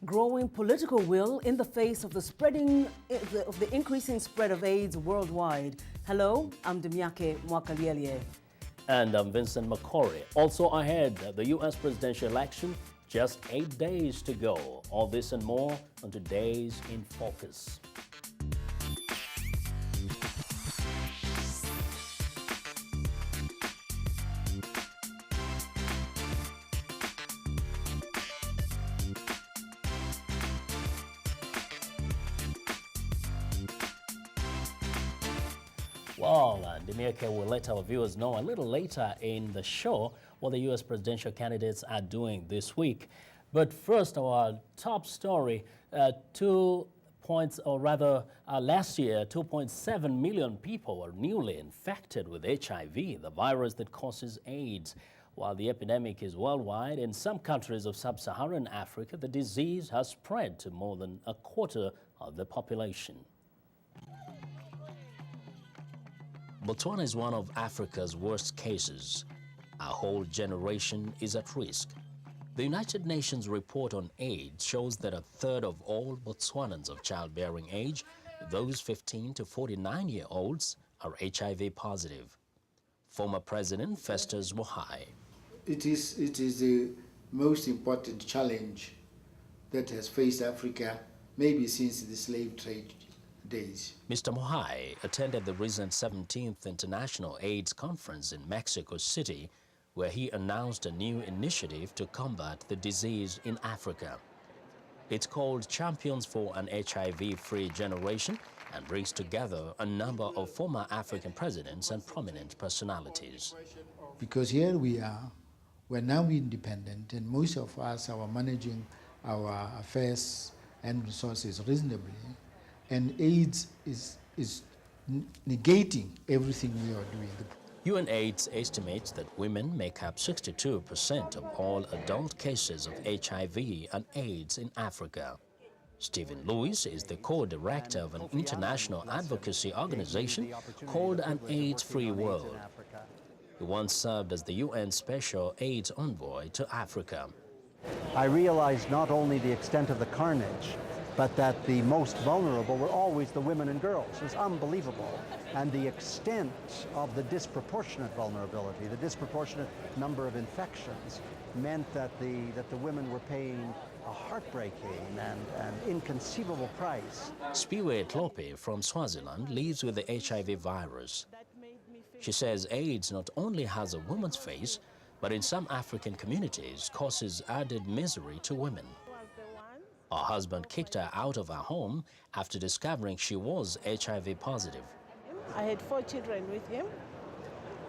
Growing political will in the face of the increasing spread of AIDS worldwide. Hello, I'm Demiake Mwakaliele. And I'm Vincent McCory. Also ahead, the U.S. presidential election, just 8 days to go. All this and more on today's In Focus. Well, Demiake will let our viewers know a little later in the show what the U.S. presidential candidates are doing this week. But first, our top story, last year, 2.7 million people were newly infected with HIV, the virus that causes AIDS. While the epidemic is worldwide, in some countries of Sub-Saharan Africa, the disease has spread to more than a quarter of the population. Botswana is one of Africa's worst cases. A whole generation is at risk. The United Nations report on AIDS shows that a third of all Botswanans of childbearing age, those 15 to 49-year-olds, are HIV positive. Former President Festus Mogae. It is the most important challenge that has faced Africa maybe since the slave trade days. Mr. Mogae attended the recent 17th International AIDS Conference in Mexico City, where he announced a new initiative to combat the disease in Africa. It's called Champions for an HIV-Free Generation and brings together a number of former African presidents and prominent personalities. Because here we are, we're now independent, and most of us are managing our affairs and resources reasonably. And AIDS is negating everything we are doing. UNAIDS estimates that women make up 62% of all adult cases of HIV and AIDS in Africa. Stephen Lewis is the co-director of an international advocacy organization called An AIDS-Free World. He once served as the UN Special AIDS Envoy to Africa. I realized not only the extent of the carnage, but that the most vulnerable were always the women and girls. It was unbelievable. And the extent of the disproportionate vulnerability, the disproportionate number of infections, meant that the women were paying a heartbreaking and inconceivable price. Spiwe Tlope from Swaziland lives with the HIV virus. She says AIDS not only has a woman's face, but in some African communities causes added misery to women. Her husband kicked her out of her home after discovering she was HIV positive. I had 4 children with him,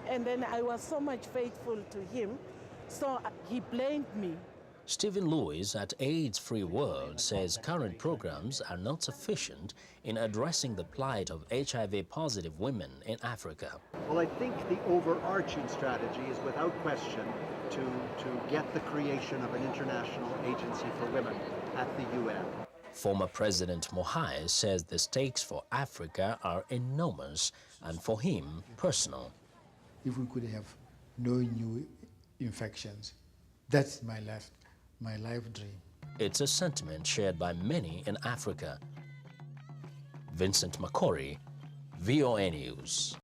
and then I was so much faithful to him, so he blamed me. Stephen Lewis at AIDS-Free World says current programs are not sufficient in addressing the plight of HIV-positive women in Africa. Well, I think the overarching strategy is without question to get the creation of an international agency for women at the UN. Former President Mogae says the stakes for Africa are enormous and for him personal. If we could have no new infections, that's my life dream. It's a sentiment shared by many in Africa. Vincent McCory, VOA News.